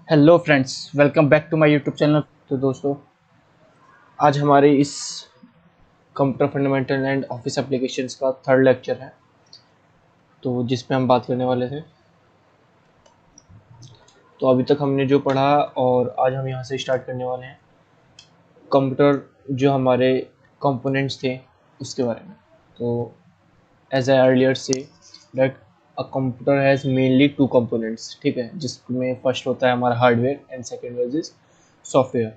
Hello friends, welcome back to my YouTube channel. तो दोस्तों, आज हमारे इस computer fundamental and office applications का थर्ड लेक्चर है, तो जिसमें हम बात करने वाले थे। तो अभी तक हमने जो पढ़ा और आज हम यहाँ से स्टार्ट करने वाले हैं कंप्यूटर जो हमारे कंपोनेंट्स थे उसके बारे में। तो एज आई अर्लियर से that a computer has mainly two components, ठीक है, जिसमें फर्स्ट होता है हमारा hardware and second is software.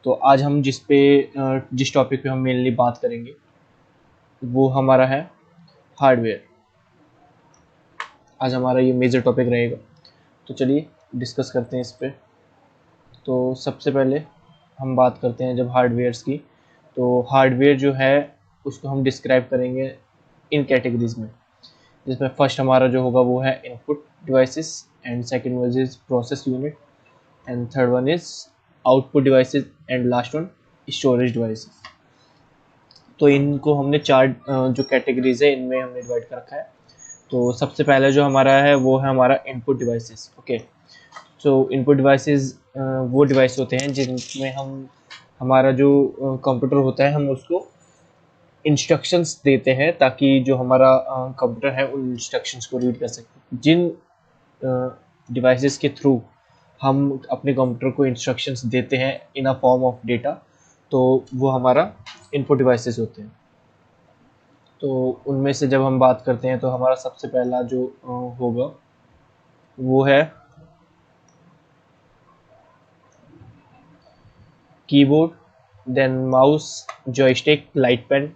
तो आज हम जिस टॉपिक पे हम मेनली बात करेंगे वो हमारा है हार्डवेयर। आज हमारा ये मेजर टॉपिक रहेगा। तो चलिए डिस्कस करते हैं इस पे। तो सबसे पहले हम बात करते हैं जब हार्डवेयर्स की। तो हार्डवेयर जो है उसको हम डिस्क्राइब करेंगे इन कैटेगरीज में, जिसमें फर्स्ट हमारा जो होगा वो है input devices and second one is process unit and third one is output devices and last one storage devices. तो इनको हमने चार जो कैटेगरीज है इनमें हमने डिवाइड कर रखा है। तो सबसे पहले जो हमारा है वो है हमारा इनपुट डिवाइसेस। ओके, सो इनपुट डिवाइसेस वो डिवाइस होते हैं जिनमें हम हमारा जो कंप्यूटर होता है हम उसको इंस्ट्रक्शंस देते हैं ताकि जो हमारा कंप्यूटर है उन इंस्ट्रक्शंस को रीड कर सके। जिन डिवाइसेस के थ्रू हम अपने कंप्यूटर को इंस्ट्रक्शंस देते हैं इन अ फॉर्म ऑफ डेटा, तो वो हमारा इनपुट डिवाइसेस होते हैं। तो उनमें से जब हम बात करते हैं तो हमारा सबसे पहला जो होगा वो है keyboard, then mouse, joystick, light pen,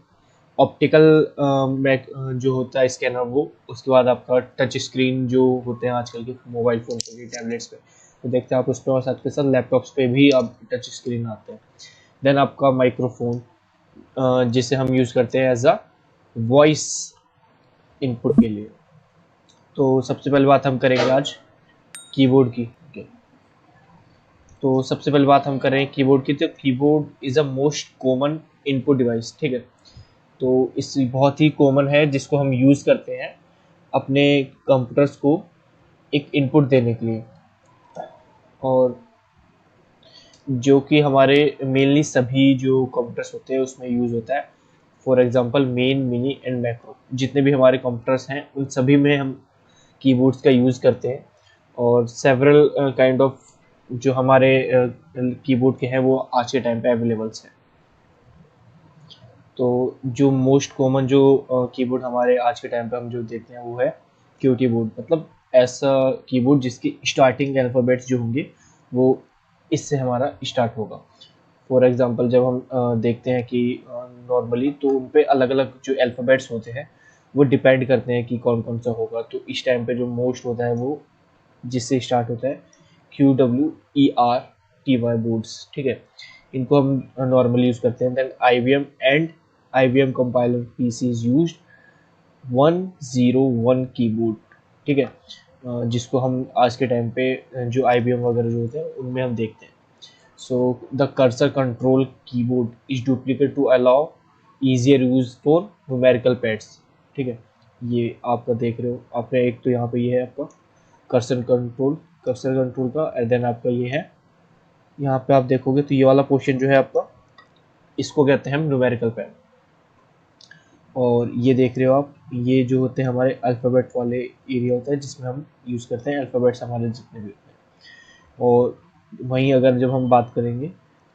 optical जो होता है स्कैनर वो, उसके बाद आपका टच स्क्रीन जो होते हैं आजकल के मोबाइल फोन पे, टैबलेट्स पे तो देखते हैं आप उस पर, और साथ के साथ लैपटॉप्स पे भी अब टच स्क्रीन आते हैं। देन आपका माइक्रोफोन जिसे हम यूज़ करते हैं एज अ वॉइस इनपुट के लिए। तो सबसे पहले बात हम करेंगे आज कीबोर्ड की। okay. तो सबसे पहले बात हम करें कीबोर्ड की। तो keyboard is a most common input device, ठीक है। तो इस बहुत ही कॉमन है जिसको हम यूज़ करते हैं अपने कंप्यूटर्स को एक इनपुट देने के लिए, और जो कि हमारे मेनली सभी जो कंप्यूटर्स होते हैं उसमें यूज़ होता है। For example main, mini and macro, जितने भी हमारे कंप्यूटर्स हैं उन सभी में हम कीबोर्ड्स का यूज़ करते हैं। और सेवरल काइंड ऑफ जो हमारे कीबोर्ड के हैं वो आज के टाइम पे अवेलेबल्स हैं। तो जो मोस्ट कॉमन जो कीबोर्ड हमारे आज के टाइम पे हम जो देखते हैं वो है QWERTY बोर्ड, मतलब ऐसा कीबोर्ड जिसकी स्टार्टिंग अल्फ़ाबेट्स जो होंगे वो इससे हमारा स्टार्ट होगा। फॉर एग्जांपल जब हम देखते हैं कि नॉर्मली तो उन पे अलग अलग जो अल्फ़ाबेट्स होते हैं वो डिपेंड करते हैं कि कौन कौन सा होगा। तो इस टाइम पे जो मोस्ट होता है वो जिससे स्टार्ट होता है QWERTY बोर्ड्स, ठीक है। इनको हम नॉर्मली यूज़ करते हैं। Then IBM and IBM compiler PC is used 101 keyboard, ठीक है, जिसको हम आज के टाइम पे जो IBM वगैरह जो होते हैं उनमें हम देखते हैं। So the cursor control keyboard is duplicate to allow easier use for numerical pads, ठीक है। ये आपका देख रहे हो आपने, एक तो यहाँ पे ये है आपका कर्सर कंट्रोल का, एंड देन आपका ये है यहाँ पे आप देखोगे तो ये वाला पोर्शन जो है आपका, इसको कहते हैं हम न्यूमेरिकल पैड। और ये देख रहे हो आप, ये जो होते हैं हमारे अल्फ़ाबेट वाले एरिया होता है जिसमें हम यूज़ करते हैं अल्फ़ाबेट्स हमारे जितने भी होते हैं। और वहीं अगर जब हम बात करेंगे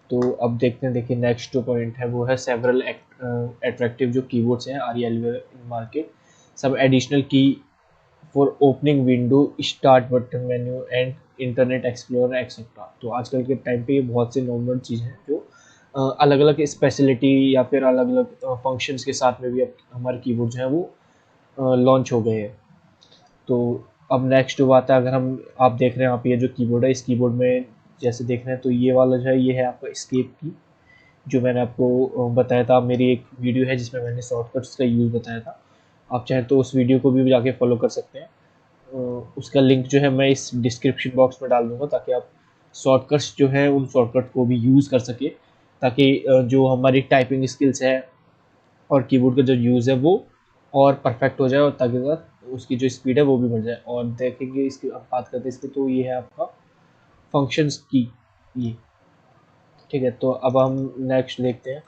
तो अब देखते हैं, देखिए नेक्स्ट जो पॉइंट है वो है सेवरल अट्रैक्टिव जो कीबोर्ड्स हैं आर इन मार्केट, सब एडिशनल की for opening window, start button menu and internet explorer etcetera. तो आजकल के टाइम पे ये बहुत से नॉर्मल चीज़ हैं जो अलग अलग स्पेशलिटी या फिर अलग अलग फंक्शंस के साथ में भी अब हमारे कीबोर्ड जो है वो लॉन्च हो गए हैं। तो अब नेक्स्ट जो बात है, अगर हम आप देख रहे हैं आप ये जो कीबोर्ड है, इस कीबोर्ड में जैसे देख रहे हैं तो ये वाला जो है ये है आपका एस्केप की, जो मैंने आपको बताया था। मेरी एक वीडियो है जिसमें मैंने शॉर्टकट्स का यूज़ बताया था, आप चाहें तो उस वीडियो को भी जाके फॉलो कर सकते हैं। उसका लिंक जो है मैं इस डिस्क्रिप्शन बॉक्स में डाल दूंगा ताकि आप शॉर्टकट्स जो है उन शॉर्टकट को भी यूज़ कर सके, ताकि जो हमारी टाइपिंग स्किल्स है और कीबोर्ड का जो यूज़ है वो और परफेक्ट हो जाए, और ताकि उसकी जो स्पीड है वो भी बढ़ जाए। और देखेंगे इसकी अब बात करते हैं इसकी, तो ये है आपका फंक्शंस की ये, ठीक है। तो अब हम नेक्स्ट देखते हैं।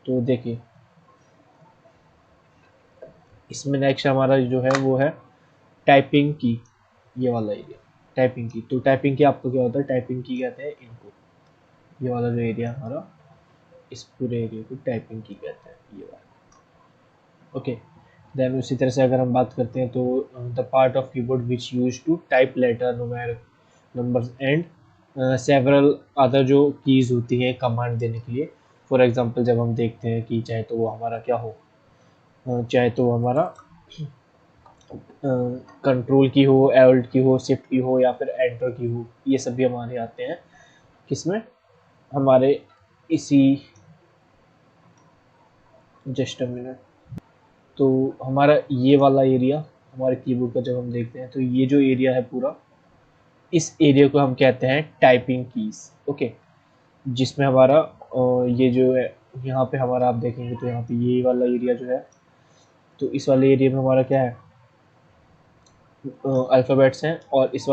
तो देखिए इसमें नेक्स्ट हमारा जो है वो है टाइपिंग की, ये वाला एरिया टाइपिंग की। तो टाइपिंग की आपको क्या होता है, टाइपिंग की कहते हैं इनको, ये वाला जो एरिया हमारा, इस पूरे एरिया को टाइपिंग की कहते हैं, ये वाला। ओके, देन उसी तरह से अगर हम बात करते हैं तो the part of keyboard which use to type letter, numeric numbers and several other जो कीज़ होती हैं कमांड देने के लिए। फॉर एग्जांपल जब हम देखते हैं कि चाहे तो वो हमारा क्या हो, चाहे तो वो हमारा कंट्रोल की हो, एल्ट की हो, शिफ्ट की हो, या फिर एंटर की हो, ये सभी हमारे आते हैं किसमें, हमारे इसी, जस्ट अ मिनट। तो हमारा ये वाला एरिया हमारे कीबोर्ड का जब हम देखते हैं तो ये जो एरिया है पूरा, इस एरिया को हम कहते हैं टाइपिंग कीज। ओके, जिसमें हमारा ये जो है यहाँ पे हमारा आप देखेंगे तो यहाँ पे ये वाला एरिया जो है, तो इस वाले एरिया में हमारा क्या है, अल्फ़ाबेट्स हैं, और इस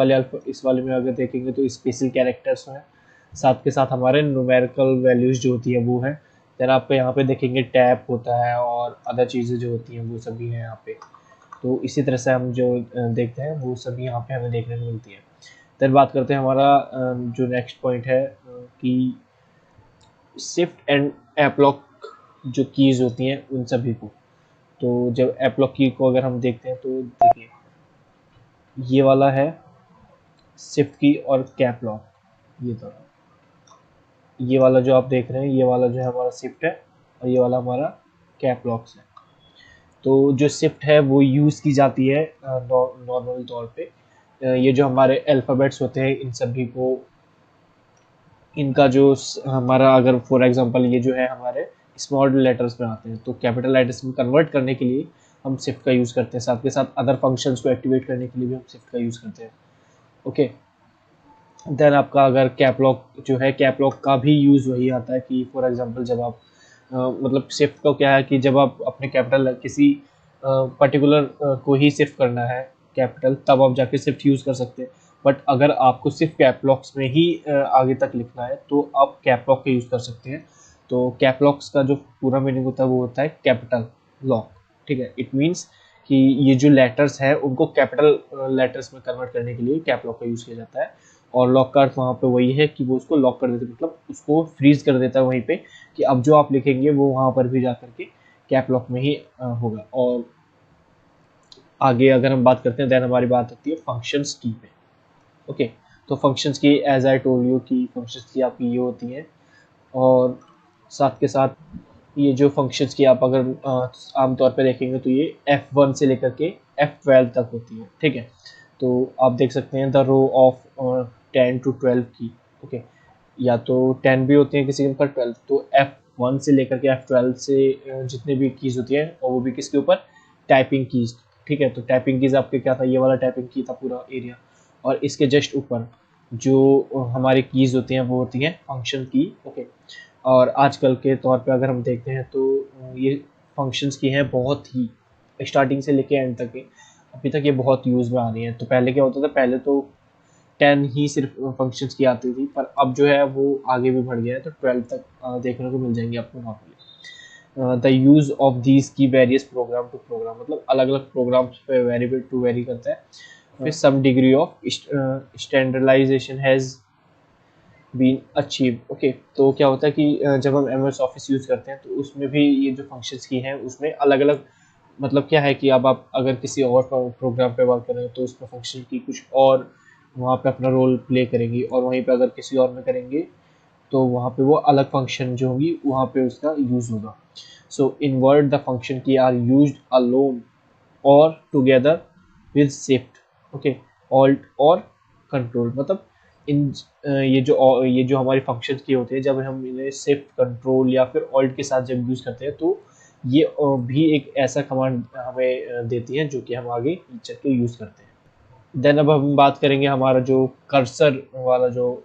वाले में अगर देखेंगे तो स्पेशल कैरेक्टर्स हैं, साथ के साथ हमारे न्यूमेरिकल वैल्यूज़ जो होती है वो है। देन आपको यहाँ पे देखेंगे टैप होता है और अदर चीज़ें जो होती हैं वो सभी हैं यहाँ पे। तो इसी तरह से हम जो देखते हैं वो सभी यहाँ पे हमें देखने को मिलती है। देन बात करते हैं हमारा जो नेक्स्ट पॉइंट है कि शिफ्ट एंड एपलॉक जो कीज़ होती हैं उन सभी को। तो जब एपलॉक की को अगर हम देखते हैं तो देखिए ये वाला है शिफ्ट की और कैप लॉक, ये दोनों, ये वाला जो आप देख रहे हैं ये वाला जो है हमारा शिफ्ट है और ये वाला हमारा कैप लॉक्स है। तो जो शिफ्ट है वो यूज़ की जाती है नॉर्मल तौर पे, ये जो हमारे अल्फ़ाबेट्स होते हैं इन सभी को, इनका जो हमारा अगर फॉर एग्जांपल ये जो है हमारे स्मॉल लेटर्स में आते हैं तो कैपिटल लेटर्स में कन्वर्ट करने के लिए हम शिफ्ट का यूज़ करते हैं, साथ के साथ अदर फंक्शंस को एक्टिवेट करने के लिए भी हम शिफ्ट का यूज़ करते हैं। ओके, देन आपका अगर कैप लॉक जो है, कैप लॉक का भी यूज़ वही आता है कि फॉर एग्जांपल जब आप मतलब शिफ्ट का क्या है कि जब आप अपने कैपिटल किसी पर्टिकुलर को ही शिफ्ट करना है कैपिटल, तब आप जाके शिफ्ट यूज़ कर सकते हैं। बट अगर आपको सिर्फ कैप लॉक्स में ही आगे तक लिखना है तो आप कैप लॉक का यूज़ कर सकते हैं। तो कैप लॉक्स का जो पूरा मीनिंग होता है वो होता है कैपिटल लॉक, ठीक है। इट मीन्स कि ये जो लेटर्स हैं उनको कैपिटल लेटर्स में कन्वर्ट करने के लिए कैप लॉक का यूज़ किया जाता है। और लॉक का अर्थ वहाँ पे वही है कि वो उसको लॉक कर देते, मतलब उसको फ्रीज कर देता है वहीं पे, कि अब जो आप लिखेंगे वो वहाँ पर भी जा करके कैप लॉक में ही होगा। और आगे अगर हम बात करते हैं देन हमारी बात होती है फंक्शंस की पे। ओके, तो फंक्शंस की एज आई टोल्ड यू कि फंक्शंस की आपकी ये होती हैं, और साथ के साथ ये जो फंक्शंस की आप अगर आमतौर पे देखेंगे तो ये F1 से लेकर के F12 तक होती है, ठीक है। तो आप देख सकते हैं द रो ऑफ 10 to 12 की, ओके, या तो 10 भी होती हैं किसी के ऊपर 12, तो F1 से लेकर के F12 से जितने भी कीज़ होती हैं, और वो भी किसके ऊपर, टाइपिंग कीज़, ठीक है। तो टाइपिंग कीज़ आपके क्या था, ये वाला टाइपिंग की था पूरा एरिया, और इसके जस्ट ऊपर जो हमारी कीज़ होती हैं वो होती हैं फंक्शन की, ओके। और आजकल के तौर पे अगर हम देखते हैं तो ये फंक्शंस की हैं बहुत ही स्टार्टिंग से लेके एंड तक के, अभी तक ये बहुत यूज़ में आ रही हैं। तो पहले क्या होता था, पहले तो 10 ही सिर्फ फंक्शंस की आती थी, पर अब जो है वो आगे भी बढ़ गया है, तो 12 तक देखने को मिल जाएंगे आपको वहाँ पे। The use of these key various program to program, मतलब अलग अलग प्रोग्राम्स पे वेरी करता है। फिर some degree of standardization has been achieve, okay. तो क्या होता है कि जब हम एम एस ऑफिस यूज़ करते हैं तो उसमें भी ये जो फंक्शंस की हैं उसमें अलग अलग, मतलब क्या है कि अब आप अगर किसी और प्रोग्राम पे वर्क कर रहे हो तो उसमें फंक्शन की कुछ और वहाँ पे अपना रोल प्ले करेंगी, और वहीं पे अगर किसी और में करेंगे तो वहाँ पे वो अलग फंक्शन जो होगी वहाँ पे उसका यूज़ होगा। सो इन वर्ड द फंक्शन की आर यूज्ड अलोन और together with shift, okay, alt और कंट्रोल, मतलब इन ये जो हमारी फंक्शन की होती है जब हम इन्हें शिफ्ट कंट्रोल या फिर ऑल्ट के साथ जब यूज़ करते हैं तो ये भी एक ऐसा कमांड हमें देती है जो कि हम आगे चल के यूज़ करते हैं। देन अब हम बात करेंगे हमारा जो कर्सर वाला जो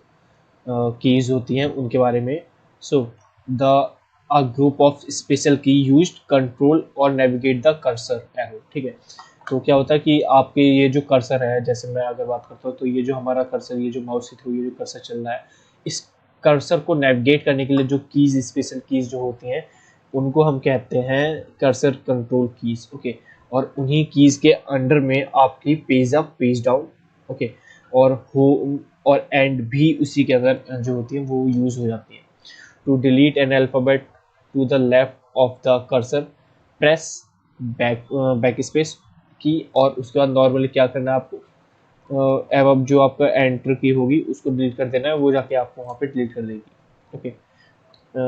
कीज़ होती हैं उनके बारे में। So the a group of special की यूज्ड कंट्रोल और नेविगेट द कर्सर एरो, ठीक है। तो क्या होता है कि आपके ये जो कर्सर है, जैसे मैं अगर बात करता हूँ तो ये जो हमारा कर्सर, ये जो माउस के थ्रू ये जो कर्सर चल रहा है, इस कर्सर को नेविगेट करने के लिए जो कीज, स्पेशल कीज जो होती हैं, उनको हम कहते हैं कर्सर कंट्रोल कीज। ओके, और उन्हीं कीज के अंडर में आपकी page up, page down, okay, और होम और एंड भी उसी के अंदर जो होती है वो यूज हो जाती है। To delete an alphabet to the left of the cursor, press back space key, और उसके बाद नॉर्मली क्या करना है आपको, अब जो आपका एंटर की होगी उसको डिलीट कर देना है, वो जाके आपको वहाँ पे डिलीट कर देगी। Okay,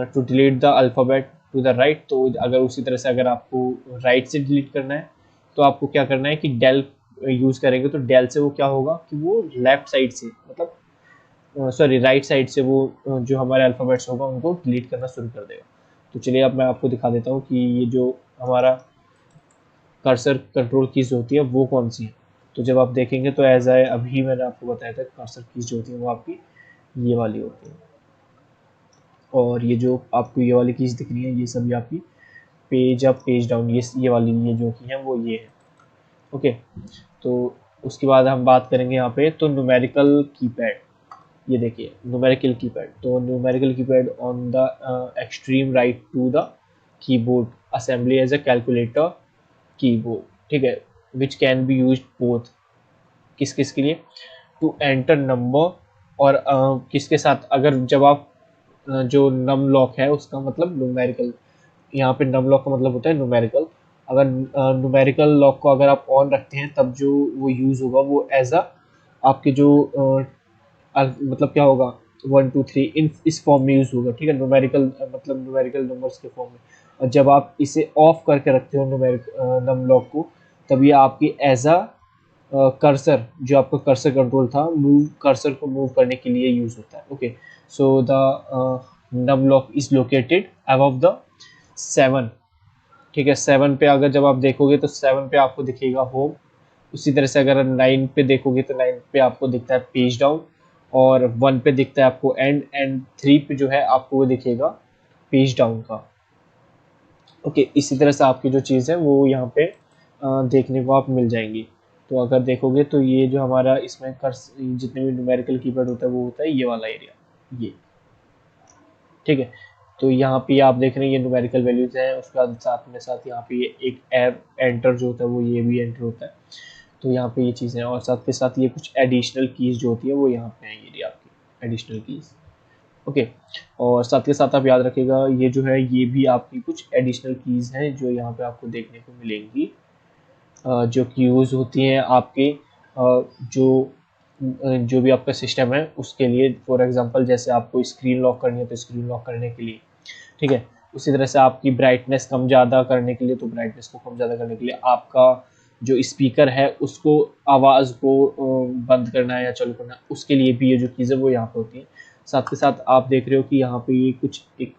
to delete the alphabet to the right, तो अगर उसी तरह से अगर आपको राइट से डिलीट करना है तो आपको क्या करना है कि डेल यूज़ करेंगे, तो डेल से वो क्या होगा कि वो लेफ्ट साइड से, मतलब सॉरी राइट साइड से वो जो हमारे अल्फ़ाबेट्स होगा उनको डिलीट करना शुरू कर देगा। तो चलिए अब मैं आपको दिखा देता हूँ कि ये जो हमारा कर्सर कंट्रोल कीज होती है वो कौन सी है। तो जब आप देखेंगे तो एज आई अभी मैंने आपको बताया था, कर्सर कीज जो होती है वो आपकी ये वाली होती है, और ये जो आपको ये वाली कीज दिख रही है ये सभी आपकी पेज अप, पेज डाउन, ये वाली ये जो की है वो ये है। ओके, तो उसके बाद हम बात करेंगे यहाँ पे तो न्यूमेरिकल कीपैड। ये देखिए न्यूमेरिकल कीपैड, तो numerical keypad on the extreme right to the keyboard assembly as a calculator keyboard, ठीक है, which can be use both, किस किस के लिए, टू एंटर नंबर, और किसके साथ, अगर जब आप जो नम लॉक है उसका मतलब न्यूमेरिकल, यहाँ पे नम लॉक का मतलब होता है न्यूमेरिकल, अगर न्यूमेरिकल लॉक को अगर आप ऑन रखते हैं तब जो वो यूज होगा वो एज अ आपके जो मतलब क्या होगा 1 2 3 इन इस फॉर्म में यूज होगा, ठीक है, न्यूमेरिकल मतलब न्यूमेरिकल नंबर्स के फॉर्म में। और जब आप इसे ऑफ करके रखते हो न्यूमेरिक नम लॉक को, तब ये आपकी एज अ कर्सर, जो आपका कर्सर कंट्रोल था, मूव कर्सर को मूव करने के लिए यूज होता है। Okay, so the num lock is located above the 7, ठीक है, 7 पे अगर जब आप देखोगे तो 7 पे आपको दिखेगा होम, उसी तरह से अगर 9 पे देखोगे तो 9 पे आपको दिखता है पेज डाउन, और 1 पे दिखता है आपको एंड 3 पे जो है आपको वो दिखेगा पेज डाउन का। ओके, इसी तरह से आपकी जो चीज़ है वो यहाँ पे देखने को आप मिल जाएंगी। तो अगर देखोगे तो ये जो हमारा इसमें कर्स जितने भी न्यूमेरिकल कीपैड होता है वो होता है ये वाला एरिया, ये, ठीक है। तो यहाँ पे आप देख रहे हैं ये न्यूमेरिकल वैल्यूज हैं, उसके बाद साथ यहाँ पे ये एक एंटर जो होता है वो ये भी एंटर होता है। तो यहाँ पे ये चीज़ें हैं, और साथ के साथ ये कुछ एडिशनल कीज जो होती है वो यहाँ पे है, ये आपकी एडिशनल कीज। ओके, और साथ के साथ आप याद रखिएगा ये जो है ये भी आपकी कुछ एडिशनल कीज हैं जो यहाँ पे आपको देखने को मिलेंगी, जो कि यूज़ होती हैं आपके जो भी आपका सिस्टम है उसके लिए। फॉर एग्जांपल जैसे आपको स्क्रीन लॉक करनी है तो स्क्रीन लॉक करने के लिए, ठीक है, उसी तरह से आपकी ब्राइटनेस कम ज़्यादा करने के लिए, तो ब्राइटनेस को कम ज़्यादा करने के लिए, आपका जो स्पीकर है उसको आवाज़ को बंद करना है या चालू करना है, उसके लिए भी ये जो चीज़ें वो यहाँ पे होती हैं। साथ के साथ आप देख रहे हो कि यहाँ पे ये कुछ एक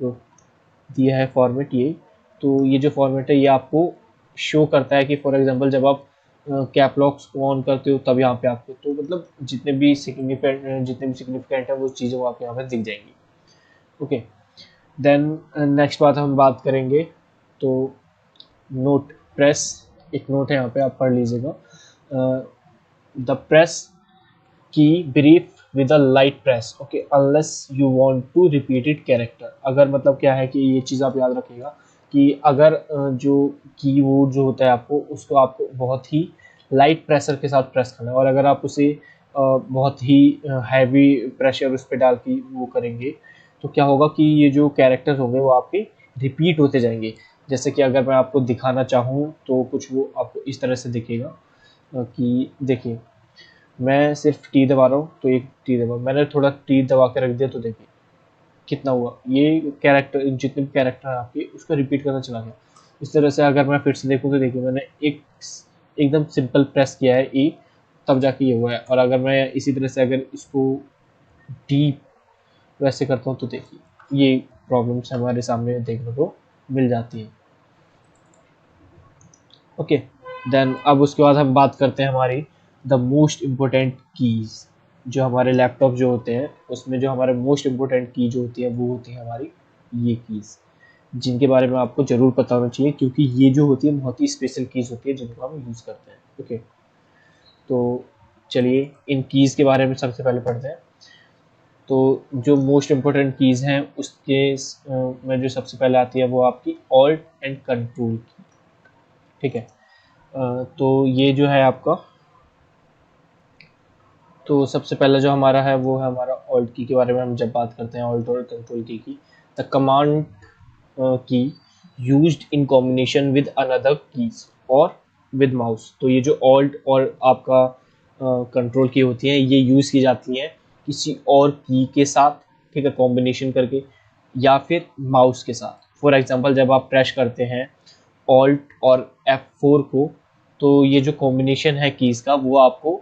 दिया है फॉर्मेट, ये तो ये जो फॉर्मेट है ये आपको शो करता है कि फॉर एग्जांपल जब आप कैप लॉक्स को ऑन करते हो तब यहाँ पे आपको, तो मतलब जितने भी सिग्निफिकेंट है वो चीज़ें वो आपको यहाँ पे दिख जाएंगी। ओके, देन नेक्स्ट बात हम बात करेंगे तो नोट प्रेस, एक नोट है यहाँ पे आप पढ़ लीजिएगा, the press key brief with a light press, okay, unless you want to repeated character. अगर मतलब क्या है कि ये चीज़ आप याद रखिएगा कि अगर जो कीबोर्ड जो होता है आपको उसको आपको बहुत ही लाइट प्रेशर के साथ प्रेस करना है, और अगर आप उसे बहुत ही हैवी प्रेशर उस पर डाल के वो करेंगे तो क्या होगा कि ये जो कैरेक्टर्स होंगे वो आपके रिपीट होते जाएंगे। जैसे कि अगर मैं आपको दिखाना चाहूँ तो कुछ वो आपको इस तरह से दिखेगा कि देखिए मैं सिर्फ टी दबा रहा हूँ तो एक टी दबा, मैंने थोड़ा टी दबा के रख दिया तो देखिए कितना हुआ, ये कैरेक्टर जितने भी कैरेक्टर है आपके उसको रिपीट करना चला गया। इस तरह से अगर मैं फिर से देखूँ तो देखिए मैंने एक एकदम सिंपल प्रेस किया है ई, तब जाके ये हुआ है, और अगर मैं इसी तरह से अगर इसको डीप वैसे करता हूँ तो देखिए ये प्रॉब्लम्स हमारे सामने देखने को मिल जाती हैं। ओके, देन अब उसके बाद हम बात करते हैं हमारी द मोस्ट इम्पोर्टेंट कीज। जो हमारे लैपटॉप जो होते हैं उसमें जो हमारे मोस्ट इम्पोर्टेंट की जो होती है वो होती है हमारी ये कीज। जिनके बारे में आपको ज़रूर पता होना चाहिए, क्योंकि ये जो होती है बहुत ही स्पेशल कीज़ होती है जिनको हम यूज़ करते हैं। ओके, तो चलिए इन कीज़ के बारे में सबसे पहले पढ़ते हैं। तो जो मोस्ट इम्पोर्टेंट कीज़ हैं उसके में जो सबसे पहले आती है वो आपकी ऑल्ट एंड कंट्रोल की। ठीक है, तो ये जो है आपका, तो सबसे पहला जो हमारा है वो है हमारा ऑल्ट की के बारे में हम जब बात करते हैं, ऑल्ट और कंट्रोल की द कमांड की used in combination with another keys और विद माउस। तो ये जो ऑल्ट और आपका कंट्रोल की होती हैं ये यूज़ की जाती हैं किसी और की के साथ, ठीक है, कॉम्बिनेशन करके, या फिर माउस के साथ। फॉर एग्जांपल जब आप प्रेस करते हैं ऑल्ट और F4 को, तो ये जो कॉम्बिनेशन है कीज़ का वो आपको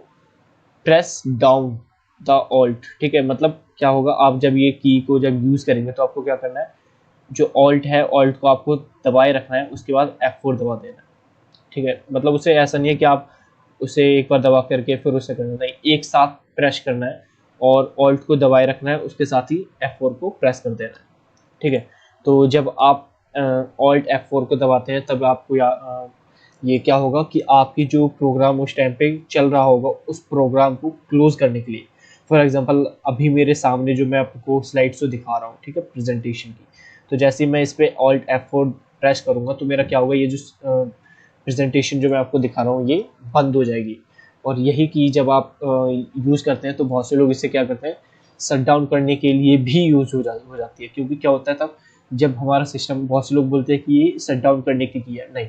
प्रेस डाउन द ऑल्ट, ठीक है, मतलब क्या होगा, आप जब ये की को जब यूज़ करेंगे तो आपको क्या करना है, जो ऑल्ट है ऑल्ट को आपको दबाए रखना है, उसके बाद F4 दबा देना है। ठीक है, मतलब उसे ऐसा नहीं है कि आप उसे एक बार दबा करके फिर उसे करना, नहीं, एक साथ प्रेस करना है और ऑल्ट को दबाए रखना है, उसके साथ ही F4 को प्रेस कर देना है। ठीक है, तो जब आप ऑल्ट F4 को दबाते हैं तब आपको ये क्या होगा कि आपकी जो प्रोग्राम उस टाइम पे चल रहा होगा उस प्रोग्राम को क्लोज करने के लिए, फॉर एग्जांपल अभी मेरे सामने जो मैं आपको स्लाइड्स तो दिखा रहा हूँ, ठीक है, प्रेजेंटेशन की, तो जैसे ही मैं इस पर ऑल्ट F4 प्रेस करूँगा तो मेरा क्या होगा, ये जो प्रेजेंटेशन जो मैं आपको दिखा रहा हूँ ये बंद हो जाएगी। और यही की जब आप यूज़ करते हैं तो बहुत से लोग इसे क्या करते हैं, शट डाउन करने के लिए भी यूज़ हो जाती है, क्योंकि क्या होता है तब जब हमारा सिस्टम, बहुत से लोग बोलते हैं कि ये शट डाउन करने की है, नहीं,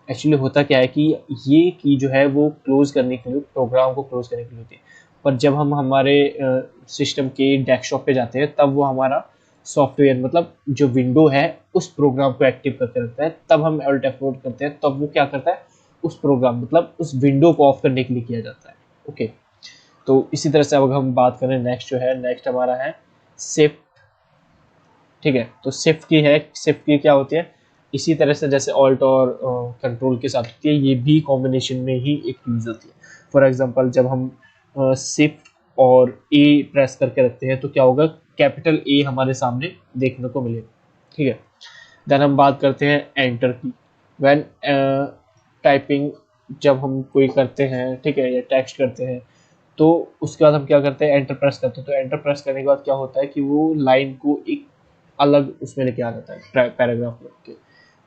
एक्चुअली होता क्या है कि ये की जो है वो क्लोज करने के लिए, प्रोग्राम को क्लोज करने के लिए होती है। पर जब हम हमारे सिस्टम के डेस्कटॉप पे जाते हैं तब वो हमारा सॉफ्टवेयर, मतलब जो विंडो है उस प्रोग्राम को एक्टिव करके रखता है, तब हम ऑल्ट F4 करते हैं तब वो क्या करता है, उस प्रोग्राम मतलब उस विंडो को ऑफ करने के लिए किया जाता है। ओके, तो इसी तरह से अब हम बात करें नेक्स्ट जो है, नेक्स्ट हमारा है शिफ्ट। ठीक है, तो शिफ्ट की है, शिफ्ट की क्या होती है, इसी तरह से जैसे ऑल्ट और कंट्रोल के साथ होती है, ये भी कॉम्बिनेशन में ही एक यूज होती है। फॉर एग्जांपल जब हम शिफ्ट और ए प्रेस करके रखते हैं तो क्या होगा, कैपिटल ए हमारे सामने देखने को मिलेगा। ठीक है, देन हम बात करते हैं एंटर की। व्हेन टाइपिंग, जब हम कोई करते हैं, ठीक है, या टेक्स्ट करते हैं तो उसके बाद हम क्या करते हैं, एंटर प्रेस करते हैं। तो एंटर प्रेस करने के बाद क्या होता है कि वो लाइन को एक अलग उसमें लेके आ जाता है, पैराग्राफ में। ओके,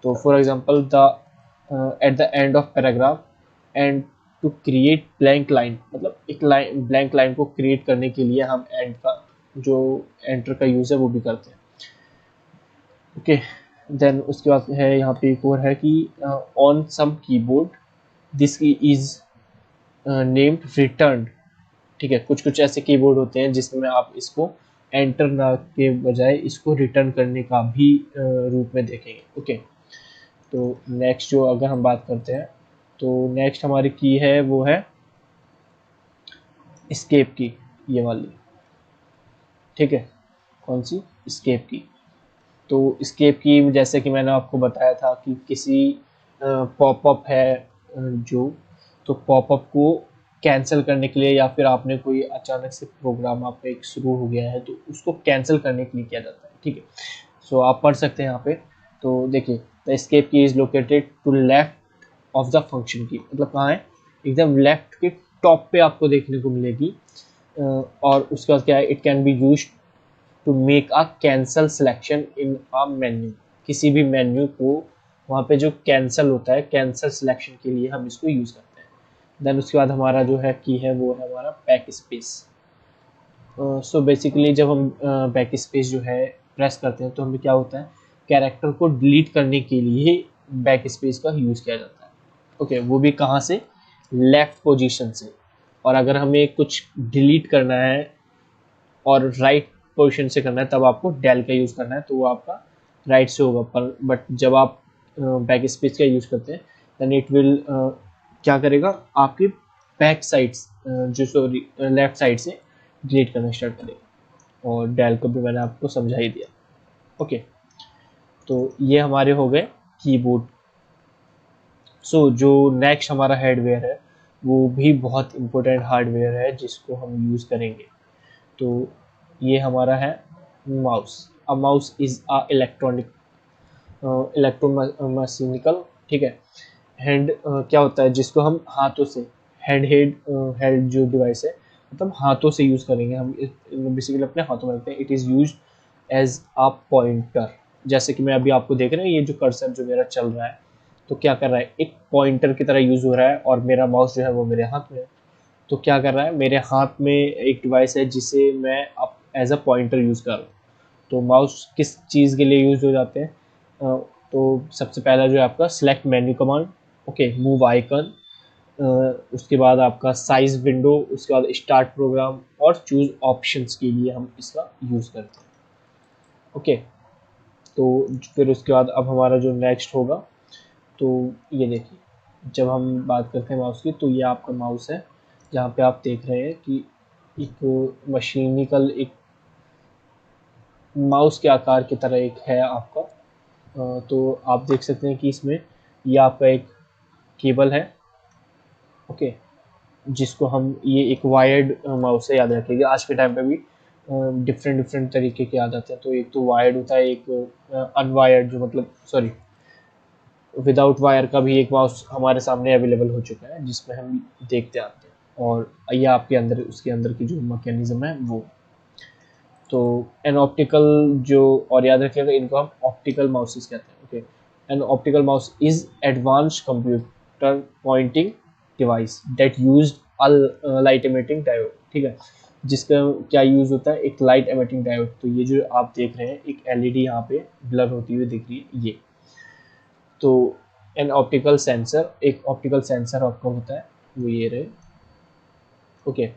तो for example the at the end of paragraph and to create blank line, मतलब एक लाइन, ब्लैंक लाइन को क्रिएट करने के लिए हम एंड का जो एंटर का यूज है वो भी करते हैं। ओके, देन उसके बाद है यहाँ पे एक और है कि on some keyboard this is named return. ठीक है, कुछ कुछ ऐसे कीबोर्ड होते हैं जिसमें आप इसको एंटर ना के बजाय इसको रिटर्न करने का भी रूप में देखेंगे। ओके, तो नेक्स्ट जो अगर हम बात करते हैं तो नेक्स्ट हमारी की है वो है एस्केप की, ये वाली। ठीक है, कौन सी, एस्केप की। तो एस्केप की जैसे कि मैंने आपको बताया था कि किसी पॉपअप है जो, तो पॉपअप को कैंसिल करने के लिए या फिर आपने कोई अचानक से प्रोग्राम आप एक शुरू हो गया है तो उसको कैंसिल करने के लिए किया जाता है। ठीक है, सो आप पढ़ सकते हैं यहाँ पे। तो देखिए, the escape key is located to left of the function key, मतलब कहाँ है, एकदम लेफ्ट के टॉप पे आपको देखने को मिलेगी। और उसके बाद क्या है, it can be used to make a cancel selection in a menu, किसी भी मेन्यू को वहाँ पे जो कैंसिल होता है, कैंसल सिलेक्शन के लिए हम इसको यूज़ करते हैं। देन उसके बाद हमारा जो है की है वो है हमारा बैक स्पेस। सो बेसिकली जब हम बैक स्पेस जो है प्रेस करते हैं तो हमें क्या होता है, कैरेक्टर को डिलीट करने के लिए बैक स्पेस का यूज़ किया जाता है। ओके, वो भी कहाँ से, लेफ्ट पोजीशन से। और अगर हमें कुछ डिलीट करना है और राइट पोजीशन से करना है तब आपको डेल का यूज़ करना है, तो वो आपका राइट से होगा। पर बट जब आप बैक स्पेस का यूज़ करते हैं देन इट विल क्या करेगा, आपके बैक साइड्स जो सॉरी लेफ्ट साइड से डिलीट करना स्टार्ट करेगा। और डेल को भी मैंने आपको समझा ही दिया। ओके, तो ये हमारे हो गए कीबोर्ड। सो जो नेक्स्ट हमारा हार्डवेयर है वो भी बहुत इम्पोर्टेंट हार्डवेयर है जिसको हम यूज़ करेंगे। तो ये हमारा है mouse. A mouse is a electronic electromechanical, ठीक है। हैंड क्या होता है जिसको हम हाथों से, हेल्ड जो डिवाइस है मतलब हाथों से यूज़ करेंगे हम, बेसिकली अपने हाथों में रखते हैं। It is use as a pointer. जैसे कि मैं अभी आपको देख रहे हैं, ये जो कर्सर जो मेरा चल रहा है तो क्या कर रहा है, एक पॉइंटर की तरह यूज़ हो रहा है, और मेरा माउस जो है वो मेरे हाथ में है। तो क्या कर रहा है, मेरे हाथ में एक डिवाइस है जिसे मैं अब एज अ पॉइंटर यूज़ कर रहा हूँ। तो माउस किस चीज़ के लिए यूज़ हो जाते हैं, तो सबसे पहला जो है आपका select menu command, okay, move icon, उसके बाद आपका साइज विंडो, उसके बाद स्टार्ट प्रोग्राम और चूज ऑप्शंस के लिए हम इसका यूज़ करते हैं, ओके। तो फिर उसके बाद अब हमारा जो नेक्स्ट होगा, तो ये देखिए, जब हम बात करते हैं माउस की, तो ये आपका माउस है जहाँ पे आप देख रहे हैं कि एक मशीनिकल, एक माउस के आकार की तरह एक है आपका। तो आप देख सकते हैं कि इसमें ये आपका एक केबल है, ओके, जिसको हम, ये एक वायर्ड माउस है, याद रखिएगा। आज के टाइम पे भी डिफरेंट डिफरेंट तरीके के आ जाते हैं। तो एक तो वायर्ड होता है, एक अनवायर्ड, जो मतलब सॉरी विदाउट वायर का भी एक माउस हमारे सामने अवेलेबल हो चुका है, जिसमें हम देखते आते हैं। और ये आपके अंदर, उसके अंदर की जो मैकेनिज्म है वो, तो एन ऑप्टिकल जो, और याद रखिएगा इनको हम ऑप्टिकल माउसेस कहते हैं, okay. An optical mouse is advanced computer pointing device that used a light emitting diode, ठीक है। जिसका क्या यूज होता है, एक लाइट एमिटिंग डायोड। तो ये जो आप देख रहे हैं, एक एलईडी यहाँ पे ब्लर होती हुई दिख रही है, ये तो एन ऑप्टिकल सेंसर, एक ऑप्टिकल सेंसर आपका होता है, वो ये रहे, okay.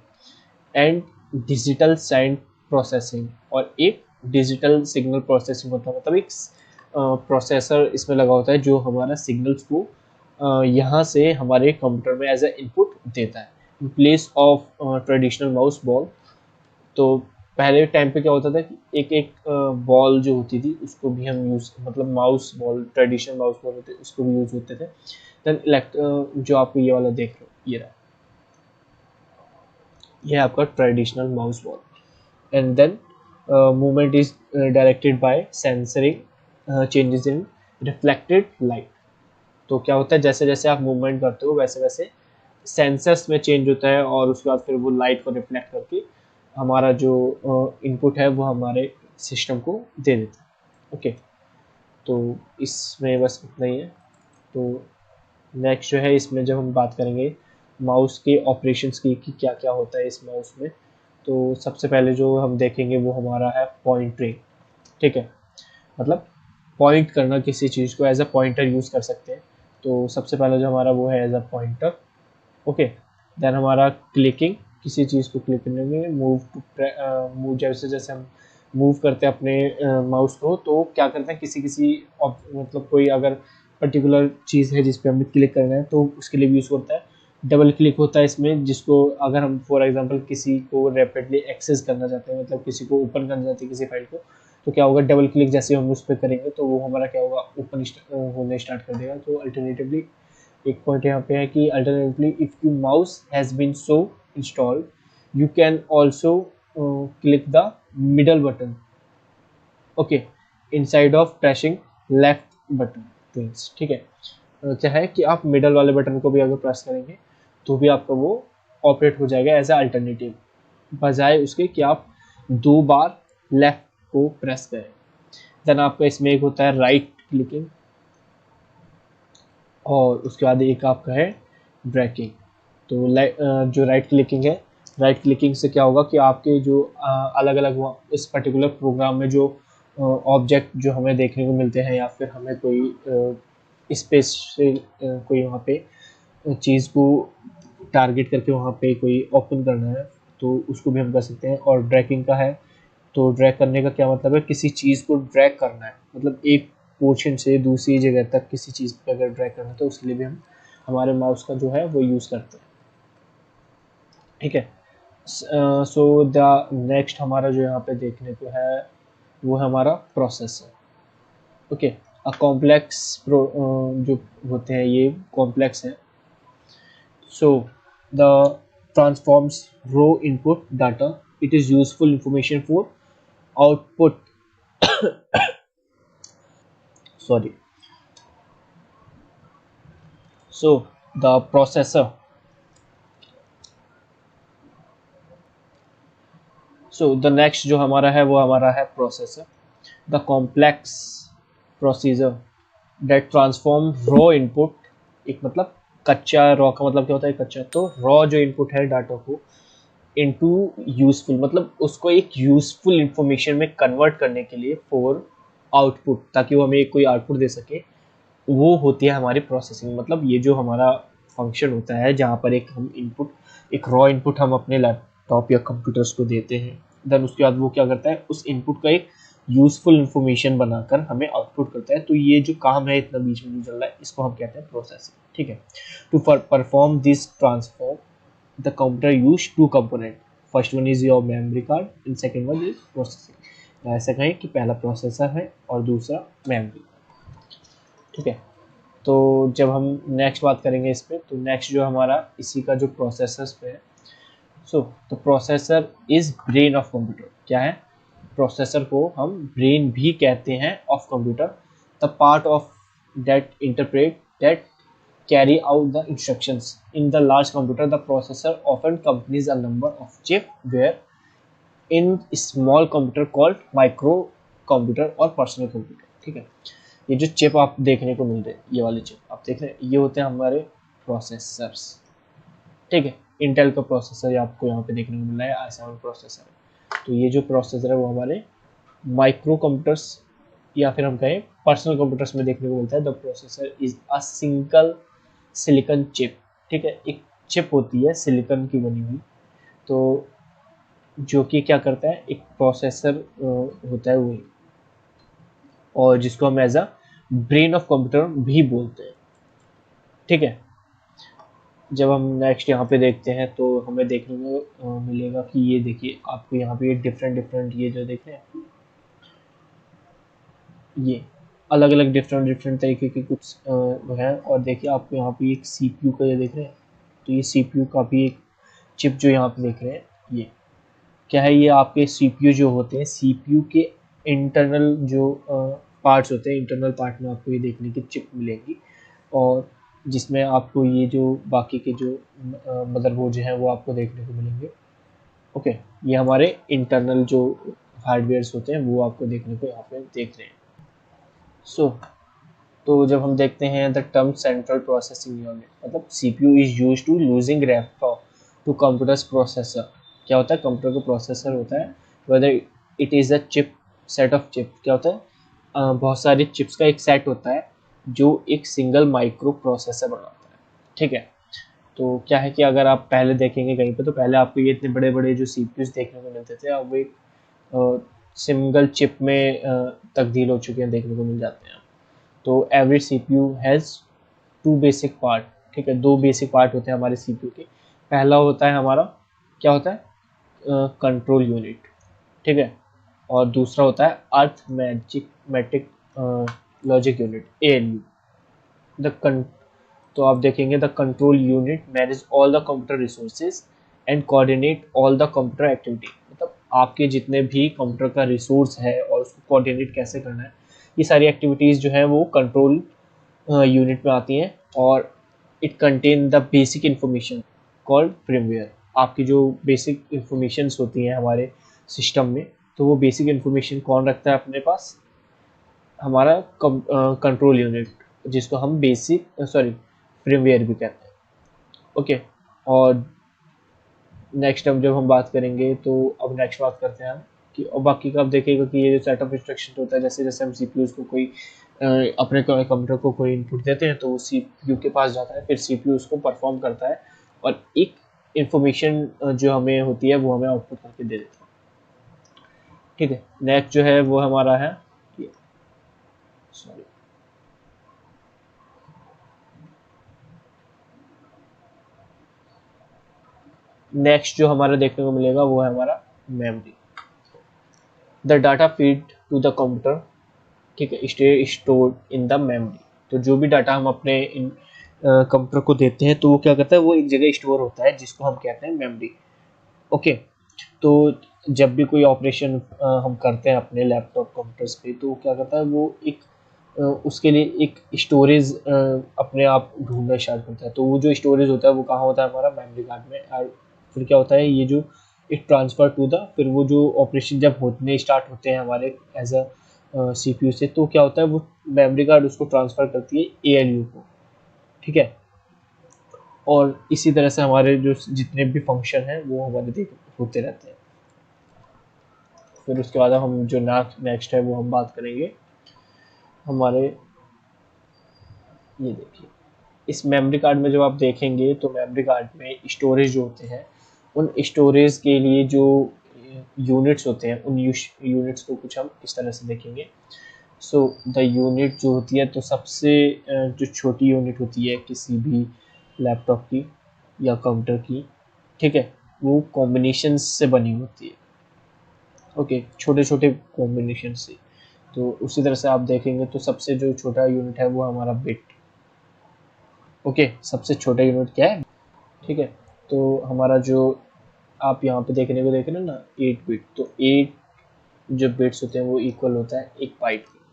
And digital signed processing, और एक डिजिटल सिग्नल प्रोसेसिंग होता है, मतलब एक प्रोसेसर इसमें लगा होता है जो हमारा सिग्नल्स को यहाँ से हमारे कंप्यूटर में एज ए इनपुट देता है, in place of traditional mouse ball. तो पहले टाइम पे क्या होता था कि एक एक बॉल जो होती थी उसको भी हम यूज़, मतलब mouse ball, traditional mouse ball होते उसको भी यूज़ होते थे। देन जो आपको ये वाला देख रहे हो, ये रहा, ये है आपका traditional mouse ball. And then movement is directed by censoring changes in reflected light। तो क्या होता है, जैसे जैसे आप मूवमेंट करते हो वैसे वैसे सेंसर्स में चेंज होता है, और उसके बाद फिर वो लाइट को रिफ्लेक्ट करके हमारा जो इनपुट है वो हमारे सिस्टम को दे देता है, ओके। तो इसमें बस इतना ही है। तो नेक्स्ट जो है, इसमें जब हम बात करेंगे माउस के ऑपरेशंस की कि क्या क्या होता है इस माउस में, तो सबसे पहले जो हम देखेंगे वो हमारा है पॉइंटिंग, ठीक है। मतलब पॉइंट करना किसी चीज़ को, एज अ पॉइंटर यूज़ कर सकते हैं। तो सबसे पहले जो हमारा वो है as a pointer, okay. Then हमारा क्लिकिंग, किसी चीज़ को क्लिक करने में, मूव टू मूव, जैसे जैसे हम मूव करते हैं अपने माउस को, तो क्या करते हैं, किसी किसी मतलब कोई अगर पर्टिकुलर चीज़ है जिस पे हमें क्लिक करना है तो उसके लिए भी यूज़ होता है। डबल क्लिक होता है इसमें, जिसको अगर हम फॉर एग्जांपल किसी को रैपिडली एक्सेस करना चाहते हैं, मतलब किसी को ओपन करना चाहते हैं किसी फाइल को, तो क्या होगा, डबल क्लिक जैसे हम उस पर करेंगे तो वो हमारा क्या होगा, ओपन होने स्टार्ट कर देगा। तो अल्टरनेटिवली एक पॉइंट यहाँ पे है कि alternately if you mouse has been so installed you can also click the middle button, okay, inside of pressing left button twins, ठीक है। क्या है कि आप मिडल वाले बटन को भी अगर प्रेस करेंगे तो भी आपका वो ऑपरेट हो जाएगा एज ए अल्टरनेटिव, बजाय उसके कि आप दो बार लेफ्ट को प्रेस करें। देन आपका इसमें एक होता है राइट क्लिकिंग, और उसके बाद एक आपका है ब्रेकिंग। तो जो राइट क्लिकिंग है, राइट क्लिकिंग से क्या होगा कि आपके जो अलग अलग इस पर्टिकुलर प्रोग्राम में जो ऑब्जेक्ट जो हमें देखने को मिलते हैं, या फिर हमें कोई स्पेस से कोई वहाँ पे चीज़ को टारगेट करके वहाँ पे कोई ओपन करना है, तो उसको भी हम कर सकते हैं। और ड्रैगिंग का है, तो ड्रैग करने का क्या मतलब है, किसी चीज़ को ड्रैग करना है, मतलब एक पोर्शन से दूसरी जगह तक किसी चीज़ पे अगर ड्रैग करना है तो उसके लिए भी हम हमारे माउस का जो है वो यूज़ करते हैं, ठीक है। सो द नेक्स्ट हमारा जो यहाँ पे देखने को है वो है हमारा प्रोसेसर, ओके। अ कॉम्प्लेक्स जो होते हैं ये कॉम्प्लेक्स है। So the transforms raw input data, it is useful information for output, sorry. So the processor, so the next जो हमारा है वो हमारा है processor, the complex procedure that transform raw input, एक मतलब कच्चा, रॉ का मतलब क्या होता है कच्चा, तो रॉ जो इनपुट है डाटा को इनटू यूजफुल, मतलब उसको एक यूजफुल इंफॉर्मेशन में कन्वर्ट करने के लिए फॉर आउटपुट, ताकि वो हमें कोई आउटपुट दे सके, वो होती है हमारी प्रोसेसिंग। मतलब ये जो हमारा फंक्शन होता है जहाँ पर एक हम इनपुट, एक रॉ इनपुट हम अपने लैपटॉप या कंप्यूटर्स को देते हैं, देन उसके बाद वो क्या करता है, उस इनपुट का एक यूजफुल इंफॉर्मेशन बनाकर हमें आउटपुट करता है। तो ये जो काम है इतना बीच में जो चल रहा है, इसको हम कहते हैं प्रोसेसिंग, ठीक है। To perform this transform the computer use two component, first one is your memory card and second one is processing। ऐसा कहें कि पहला प्रोसेसर है और दूसरा मेमोरी, ठीक है। तो जब हम नेक्स्ट बात करेंगे इस पे, तो नेक्स्ट जो हमारा इसी का जो प्रोसेसर्स पे है, so the processor is brain of computer. क्या है, प्रोसेसर को हम ब्रेन भी कहते हैं of computer, the part of that interpret that carry out the instructions in the large computer. The processor often accompanies a number of chip, where in small computer called micro computer और personal computer, ठीक है। ये जो chip आप देखने को मिल रहे हैं, ये वाले चिप आप देख रहे हैं, ये होते हैं हमारे प्रोसेसर्स, ठीक है। इंटेल का प्रोसेसर आपको यहाँ पे देखने को मिल रहा है, i7 प्रोसेसर है। तो ये जो प्रोसेसर है वो हमारे माइक्रो कंप्यूटर्स या फिर हम कहें पर्सनल कंप्यूटर्स में देखने को मिलता है। The processor is a single silicon chip, ठीक है, एक चिप होती है सिलिकॉन की बनी हुई, तो जो कि क्या करता है, एक प्रोसेसर होता है वही, और जिसको हम as a brain of computer भी बोलते हैं, ठीक है। जब हम नेक्स्ट यहाँ पे देखते हैं तो हमें देखने को मिलेगा कि ये देखिए आपको यहाँ पे डिफरेंट डिफरेंट, ये जो देख रहे हैं ये अलग अलग डिफरेंट तरीके के कुछ है। और देखिए आपको यहाँ पे एक सीपीयू का ये देख रहे हैं, तो ये सीपीयू का भी एक चिप जो यहाँ पे देख रहे हैं, ये क्या है, ये आपके सीपीयू जो होते हैं, सीपीयू के इंटरनल जो पार्ट्स होते हैं, इंटरनल पार्ट में आपको ये देखने की चिप मिलेगी, और जिसमें आपको ये जो बाकी के जो मदरबोर्ड हैं वो आपको देखने को मिलेंगे, ओके। ये हमारे इंटरनल जो हार्डवेयर्स होते हैं वो आपको देखने को यहाँ पे देख रहे हैं। सो तो जब हम देखते हैं the term central processing unit, मतलब CPU is used to loosely refer to computer's processor. क्या होता है, कंप्यूटर का प्रोसेसर होता है, whether it is a chip, set of chip, क्या होता है, बहुत सारे चिप्स का एक सेट होता है जो एक सिंगल माइक्रो प्रोसेसर बनाता है, ठीक है। तो क्या है कि अगर आप पहले देखेंगे कहीं पे, तो पहले आपको ये इतने बड़े बड़े जो सीपीयूज देखने को मिलते थे, अब वो एक सिंगल चिप में तब्दील हो चुके हैं, देखने को मिल जाते हैं। तो every CPU has two basic part, ठीक है, दो बेसिक पार्ट होते हैं हमारे सीपीयू के। पहला होता है हमारा, क्या होता है, कंट्रोल यूनिट, ठीक है, और दूसरा होता है arithmetic logic unit, ALU. The तो आप देखेंगे the control unit manage all the computer resources and coordinate all the computer activity, मतलब आपके जितने भी कंप्यूटर का रिसोर्स है और उसको कोऑर्डिनेट कैसे करना है, ये सारी एक्टिविटीज़ जो है वो कंट्रोल यूनिट में आती हैं। और it contain the basic information called firmware. आपकी जो बेसिक इंफॉर्मेशंस होती हैं हमारे सिस्टम में, तो वो बेसिक इंफॉर्मेशन कौन रखता है अपने पास, हमारा कंट्रोल यूनिट, जिसको हम बेसिक फर्मवेयर भी कहते हैं, ओके। और नेक्स्ट अब जब हम बात करेंगे, तो अब नेक्स्ट बात करते हैं हम कि, और बाकी का आप देखेगा कि ये जो सेट ऑफ इंस्ट्रक्शन होता है, जैसे जैसे हम सीपीयू को कोई अपने कंप्यूटर को कोई इनपुट देते हैं, तो वो सीपीयू के पास जाता है, फिर सीपीयू उसको परफॉर्म करता है और एक इंफॉर्मेशन जो हमें होती है वो हमें आउटपुट करके दे देता है, ठीक है। नेक्स्ट जो है वो हमारा है, सॉरी, नेक्स्ट जो हमारा देखने को मिलेगा वो है हमारा memory. The data feed to the computer, ठीक है, stay stored in the memory. तो जो भी डाटा हम अपने इन कंप्यूटर को देते हैं, तो वो क्या करता है, वो एक जगह स्टोर होता है जिसको हम कहते हैं मेमोरी, ओके। तो जब भी कोई ऑपरेशन हम करते हैं अपने लैपटॉप कंप्यूटर्स पे, तो क्या करता है, वो एक उसके लिए एक स्टोरेज अपने आप ढूंढना स्टार्ट करता है। तो वो जो स्टोरेज होता है वो कहाँ होता है, हमारा मेमोरी कार्ड में। और फिर क्या होता है, ये जो इट ट्रांसफर टू द, फिर वो जो ऑपरेशन जब होने स्टार्ट होते हैं हमारे एज अ सीपीयू से, तो क्या होता है, वो मेमोरी कार्ड उसको ट्रांसफर करती है एएलयू को। ठीक है, और इसी तरह से हमारे जो जितने भी फंक्शन हैं वो हमारे देख होते रहते हैं। फिर उसके बाद हम जो नेक्स्ट है वो हम बात करेंगे हमारे, ये देखिए इस मेमोरी कार्ड में जब आप देखेंगे तो मेमोरी कार्ड में स्टोरेज जो होते हैं, उन स्टोरेज के लिए जो यूनिट्स होते हैं, उन यूनिट्स को कुछ हम इस तरह से देखेंगे। सो द यूनिट जो होती है, तो सबसे जो छोटी यूनिट होती है किसी भी लैपटॉप की या कंप्यूटर की, ठीक है, वो कॉम्बिनेशन से बनी होती है। ओके, छोटे छोटे कॉम्बिनेशन से। तो उसी तरह से आप देखेंगे तो सबसे जो छोटा यूनिट है वो हमारा बिट। ओके, सबसे छोटा यूनिट क्या है, ठीक है। तो हमारा जो आप यहाँ पे देखने को देख रहे हैं ना 8 बिट, तो 8 जो बिट्स होते हैं वो इक्वल होता है 1 बाइट के।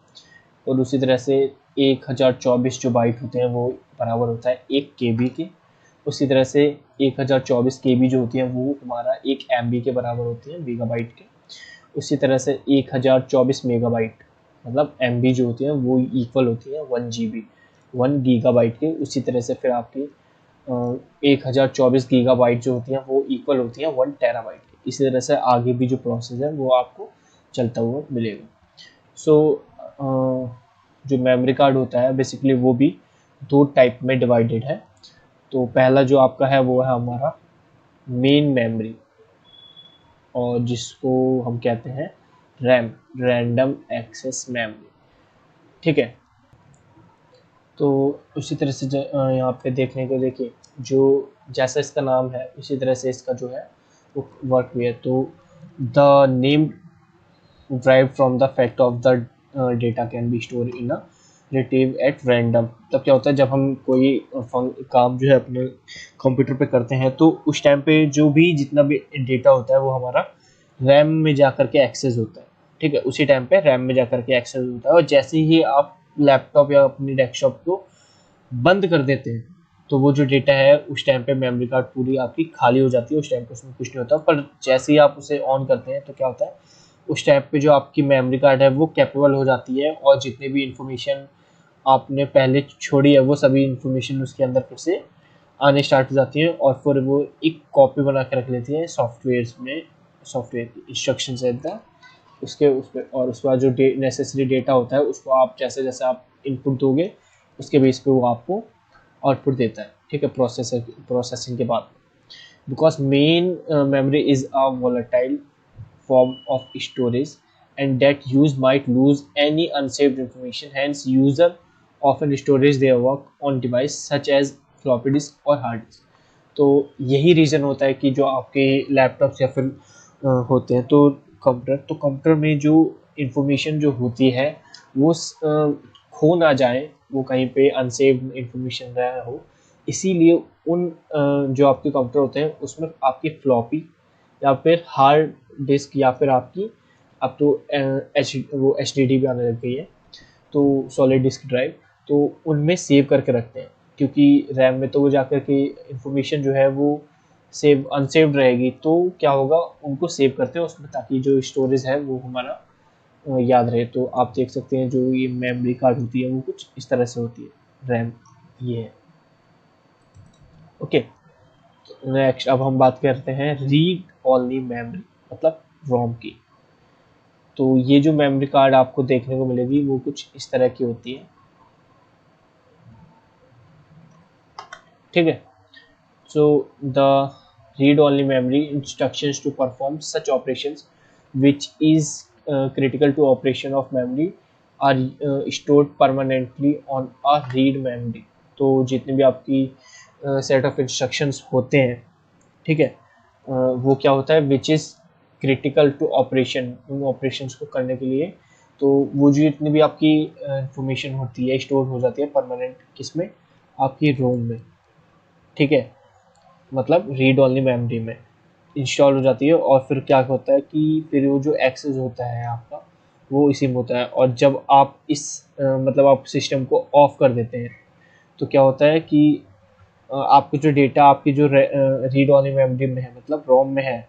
और उसी तरह से 1024 जो बाइट होते हैं वो बराबर होता है 1 केबी के। उसी तरह से 1024 केबी जो होती है वो हमारा 1 एमबी के बराबर होती है, मेगाबाइट के। उसी तरह से 1024 मेगाबाइट मतलब एमबी जो होती है वो इक्वल होती है 1 जीबी, 1 गीगाबाइट के। उसी तरह से फिर आपकी 1024 गीगाबाइट जो होती हैं वो इक्वल होती हैं 1 टेराबाइट के। इसी तरह से आगे भी जो प्रोसेस है वो आपको चलता हुआ मिलेगा। सो जो मेमोरी कार्ड होता है बेसिकली वो भी 2 टाइप में डिवाइडेड है। तो पहला जो आपका है वो है हमारा मेन मेमोरी, और जिसको हम कहते हैं रैम, रैंडम एक्सेस मेमोरी। ठीक है, तो उसी तरह से यहाँ पे देखने को देखिए, जो जैसा इसका नाम है उसी तरह से इसका जो है वो वर्क भी है। तो the name drive from the fact of the data can be store in a retrieve at random. तब क्या होता है, जब हम कोई काम जो है अपने कंप्यूटर पे करते हैं तो उस टाइम पे जो भी जितना भी डेटा होता है वो हमारा रैम में जा करके एक्सेस होता है। ठीक है, उसी टाइम पे रैम में जा करके एक्सेस होता है, और जैसे ही आप लैपटॉप या अपनी डेस्कटॉप को बंद कर देते हैं तो वो जो डेटा है उस टाइम पे मेमोरी कार्ड पूरी आपकी खाली हो जाती है। उस टाइम पे उसमें कुछ नहीं होता, पर जैसे ही आप उसे ऑन करते हैं तो क्या होता है, उस टाइम पे जो आपकी मेमोरी कार्ड है वो कैपेबल हो जाती है, और जितने भी इंफॉर्मेशन आपने पहले छोड़ी है वो सभी इंफॉर्मेशन उसके अंदर फिर से आने स्टार्ट हो जाती है, और फिर वो एक कॉपी बना के रख लेती है सॉफ्टवेयर में, सॉफ्टवेयर की इंस्ट्रक्शन से उसके उस पर। और उसके बाद जो नेसेसरी डेटा होता है उसको आप जैसे जैसे आप इनपुट दोगे उसके बेस पे वो आपको आउटपुट देता है। ठीक है, प्रोसेसिंग के बाद, because main memory is a volatile form of storage and that use might lose any unsaved information, hence user often storage their work on device such as floppy disk और hard disk। तो यही reason होता है कि जो आपके laptops या फिर होते हैं तो कंप्यूटर में जो इंफॉर्मेशन जो होती है वो खो ना जाए, वो कहीं पे अनसेव्ड इंफॉर्मेशन रहा हो, इसीलिए उन जो आपके कंप्यूटर होते हैं उसमें आपकी फ्लॉपी या फिर हार्ड डिस्क या फिर आपकी अब तो एच डी डी भी आने लग गई है, तो सॉलिड डिस्क ड्राइव, तो उनमें सेव करके रखते हैं। क्योंकि रैम में तो वो जाकर के इंफॉर्मेशन जो है वो सेव अनसेव्ड रहेगी, तो क्या होगा, उनको सेव करते हैं उसमें ताकि जो स्टोरेज है वो हमारा याद रहे। तो आप देख सकते हैं जो ये मेमोरी कार्ड होती है वो कुछ इस तरह से होती है, रैम ये है। ओके, नेक्स्ट अब हम बात करते हैं रीड ओनली मेमोरी मतलब रोम की। तो ये जो मेमोरी कार्ड आपको देखने को मिलेगी वो कुछ इस तरह की होती है। ठीक है, so the read only memory instructions to perform such operations which is critical to operation of memory are stored permanently on a read memory. तो जितने भी आपकी सेट ऑफ इंस्ट्रक्शंस होते हैं, ठीक है, वो क्या होता है, which is critical to operation, उन ऑपरेशंस को करने के लिए। तो वो जो इतनी भी आपकी इंफॉर्मेशन होती है स्टोर हो जाती है परमानेंट किसमें, आपकी रोम में। ठीक है, मतलब रीड ओनली मेमोरी में इंस्टॉल हो जाती है। और फिर क्या होता है कि फिर वो जो एक्सेस होता है आपका वो इसी में होता है। और जब आप इस मतलब आप सिस्टम को ऑफ कर देते हैं तो क्या होता है कि आपको जो डेटा आपकी जो रीड ओनली मेमोरी में है, मतलब रोम में है,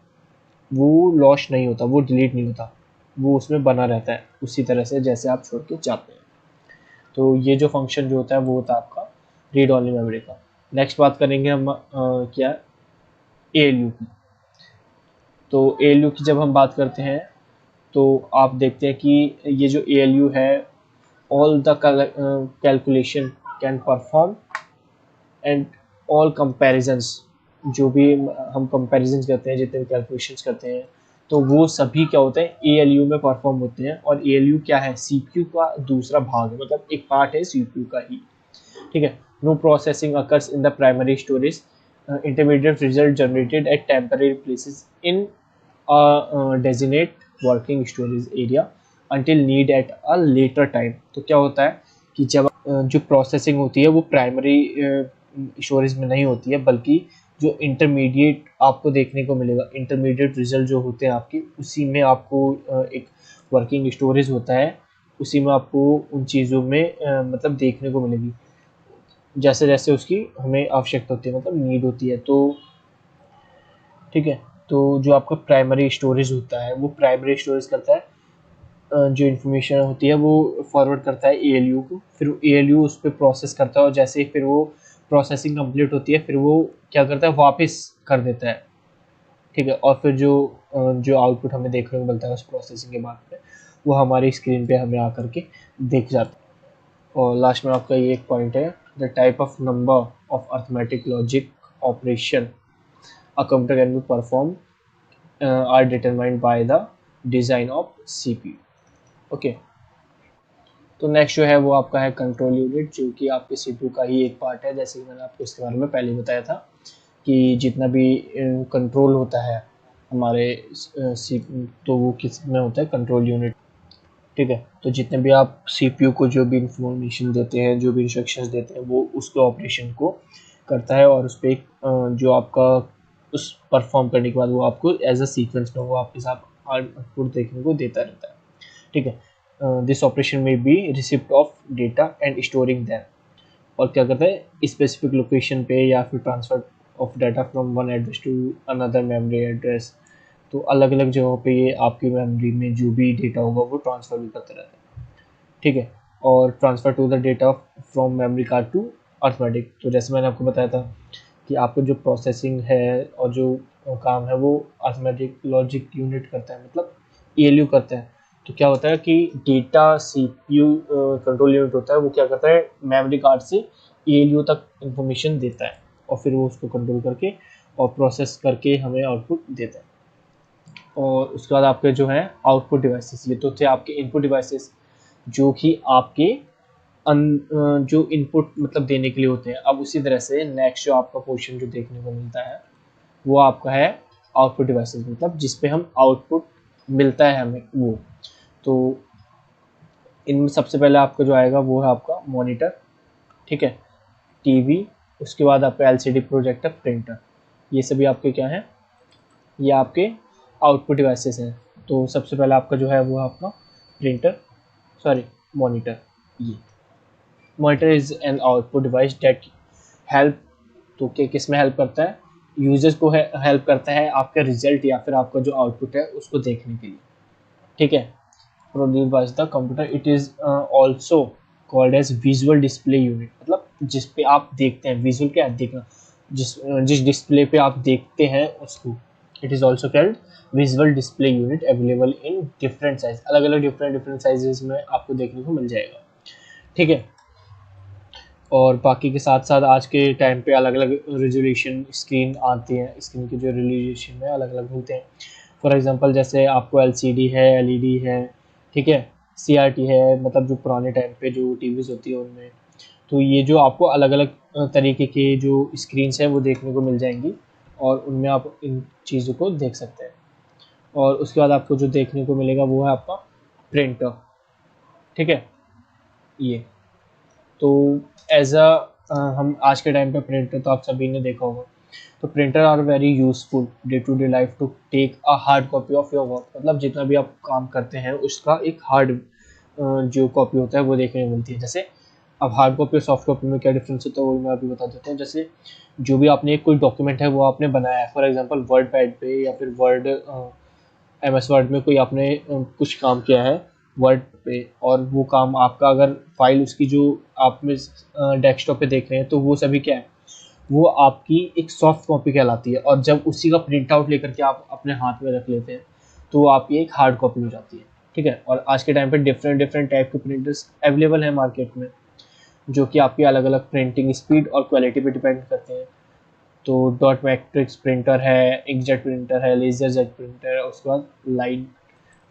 वो लॉस नहीं होता, वो डिलीट नहीं होता, वो उसमें बना रहता है उसी तरह से जैसे आप छोड़ के जाते हैं। तो ये जो फंक्शन जो होता है वो होता है आपका रीड ओनली मेमोरी का। नेक्स्ट बात करेंगे हम क्या, ALU की। तो ALU की जब हम बात करते हैं तो आप देखते हैं कि ये जो ALU है, all the calculation can perform and all comparisons, जो भी हम comparisons करते हैं, जितने भी calculations करते हैं, तो वो सभी क्या होते हैं ALU में परफॉर्म होते हैं। और ALU क्या है, CPU का दूसरा भाग है, मतलब एक पार्ट है CPU का ही, ठीक है। No processing occurs in the primary storage, intermediate result generated at temporary places in designate working storage area until need at a later time. तो क्या होता है कि जब जो प्रोसेसिंग होती है वो प्राइमरी स्टोरेज में नहीं होती है, बल्कि जो इंटरमीडिएट आपको देखने को मिलेगा, इंटरमीडिएट रिजल्ट जो होते हैं आपके, उसी में आपको एक वर्किंग स्टोरेज होता है, उसी में आपको उन चीज़ों में मतलब देखने को मिलेगी जैसे जैसे उसकी हमें आवश्यकता होती है, मतलब नीड होती है। तो ठीक है, तो जो आपका प्राइमरी स्टोरेज होता है वो प्राइमरी स्टोरेज करता है जो इन्फॉर्मेशन होती है वो फॉरवर्ड करता है ALU को, फिर ALU उस पर प्रोसेस करता है, और जैसे ही फिर वो प्रोसेसिंग कंप्लीट होती है फिर वो क्या करता है, वापस कर देता है, ठीक है। और फिर जो आउटपुट हमें देखने को मिलता है उस प्रोसेसिंग के बाद में, वो हमारी स्क्रीन पे हमें आकर के दिख जाता है। और लास्ट में आपका ये एक पॉइंट है, the type of number of arithmetic logic operation a computer can be performed are determined by the design of CPU। Okay, तो नेक्स्ट जो है वो आपका है कंट्रोल यूनिट, जो कि आपके CPU का ही एक पार्ट है। जैसे कि मैंने आपको इसके बारे में पहले बताया था कि जितना भी कंट्रोल होता है हमारे CPU, तो वो किस में होता है, कंट्रोल यूनिट, ठीक है। तो जितने भी आप CPU को जो भी इंफॉर्मेशन देते हैं, जो भी इंस्ट्रक्शंस देते हैं, वो उसके ऑपरेशन को करता है, और उस पर एक जो आपका उस परफॉर्म करने के बाद वो आपको एज अ सीक्वेंस में वो आपके साथ आउटपुट देखने को देता रहता है, ठीक है। दिस ऑपरेशन में be receipt of data and storing them, और क्या करता है स्पेसिफिक लोकेशन पे या फिर transfer of data from one address to another memory address. तो अलग अलग जगहों पे ये आपकी मेमोरी में जो भी डेटा होगा वो ट्रांसफ़र भी करते रहता है, ठीक है। और transfer to the data from memory card to arithmetic. तो जैसे मैंने आपको बताया था कि आपको जो प्रोसेसिंग है और जो काम है वो अर्थमेटिक लॉजिक यूनिट करता है, मतलब ALU करता है। तो क्या होता है कि डेटा CPU कंट्रोल यूनिट होता है, वो क्या करता है मेमोरी कार्ड से ALU तक इंफॉर्मेशन देता है, और फिर वो उसको कंट्रोल करके और प्रोसेस करके हमें आउटपुट देता है। और उसके बाद आपके जो है आउटपुट डिवाइसेस, ये तो थे आपके इनपुट डिवाइसेस जो कि आपके जो इनपुट मतलब देने के लिए होते हैं। अब उसी तरह से नेक्स्ट जो आपका पोर्शन जो देखने को मिलता है वो आपका है आउटपुट डिवाइसेस, मतलब जिसपे हम आउटपुट मिलता है हमें वो। तो इनमें सबसे पहले आपका जो आएगा वो है आपका मॉनिटर, ठीक है, टीवी, उसके बाद आपका LCD प्रोजेक्टर, प्रिंटर, ये सभी आपके क्या हैं, ये आपके आउटपुट डिवाइसेस हैं। तो सबसे पहले आपका जो है वो आपका प्रिंटर, सॉरी मॉनिटर। ये monitor is an output device that help, तो क्या किस में हेल्प करता है, यूजर्स को हेल्प करता है आपका रिजल्ट या फिर आपका जो आउटपुट है उसको देखने के लिए, ठीक है। Produce by the computer, it is also called as visual display unit, मतलब जिस पे आप देखते हैं, विजुअल क्या है देखना, जिस डिस्प्ले पे आप देखते हैं उसको, it is also called visual display unit, available in different size, अलग अलग डिफरेंट साइजेस में आपको देखने को मिल जाएगा, ठीक है। और बाकी के साथ साथ आज के टाइम पे अलग अलग रेजोल्यूशन स्क्रीन आती हैं, स्क्रीन के जो रेजोल्यूशन में अलग अलग होते हैं। फॉर एग्जांपल जैसे आपको LCD है, LED है, ठीक है, CRT है, मतलब जो पुराने टाइम पे जो टीवीज़ होती है उनमें। तो ये जो आपको अलग अलग तरीके के जो स्क्रीन्स हैं वो देखने को मिल जाएंगी, और उनमें आप इन चीज़ों को देख सकते हैं। और उसके बाद आपको जो देखने को मिलेगा वो है आपका प्रिंटर, ठीक है। ये तो एज अ हम आज के टाइम पे प्रिंटर तो आप सभी ने देखा होगा तो printer are very useful day to day life to take a hard copy of your work, मतलब जितना भी आप काम करते हैं उसका एक हार्ड जो कॉपी होता है वो देखने को मिलती है। जैसे अब हार्ड कॉपी और सॉफ्ट कॉपी में क्या डिफरेंस होता है वो मैं अभी बता देता हूँ। जैसे जो भी आपने कोई डॉक्यूमेंट है वो आपने बनाया है, फॉर एग्जांपल वर्ड पैड पे या फिर वर्ड MS वर्ड में कोई आपने कुछ काम किया है वर्ड पे, और वो काम आपका अगर फाइल उसकी जो आप में डेस्कटॉप पे देख रहे हैं तो वो सभी क्या है, वो आपकी एक सॉफ्ट कॉपी कहलाती है। और जब उसी का प्रिंट आउट लेकर के आप अपने हाथ में रख लेते हैं तो वो आपकी एक हार्ड कॉपी हो जाती है। ठीक है, और आज के टाइम पे डिफरेंट डिफरेंट टाइप के प्रिंटर्स अवेलेबल है मार्केट में, जो कि आपकी अलग अलग प्रिंटिंग स्पीड और क्वालिटी पे डिपेंड करते हैं। तो डॉट मैट्रिक्स प्रिंटर है, इंकजेट प्रिंटर है, लेजर जेट प्रिंटर है, उसके बाद लाइन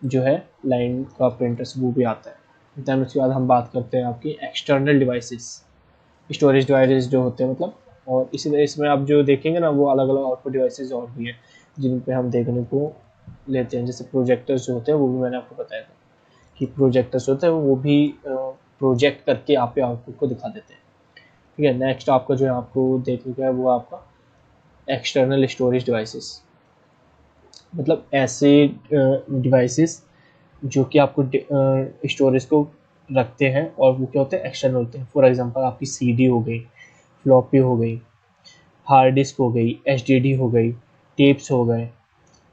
जो है लाइन का प्रिंटर्स वो भी आता है। दैन उसके बाद हम बात करते हैं आपकी एक्सटर्नल डिवाइसेस, स्टोरेज डिवाइसेस जो होते हैं मतलब। और इसी तरह इसमें आप जो देखेंगे ना वो अलग अलग आउटपुट डिवाइसेस और भी हैं जिन पे हम देखने को लेते हैं। जैसे प्रोजेक्टर्स जो होते हैं वो भी मैंने आपको बताया था कि प्रोजेक्टर्स होते हैं वो भी प्रोजेक्ट करके आप पे आउटपुट को दिखा देते हैं। ठीक है, नेक्स्ट आपका जो है आपको देखने का है वो आपका एक्सटर्नल स्टोरेज डिवाइसेस, मतलब ऐसे डिवाइसेस जो कि आपको स्टोरेज को रखते हैं और वो क्या होते हैं, एक्सटर्नल होते हैं। फॉर एग्जांपल आपकी CD हो गई, फ्लॉपी हो गई, हार्ड डिस्क हो गई, HDD हो गई, टेप्स हो गए,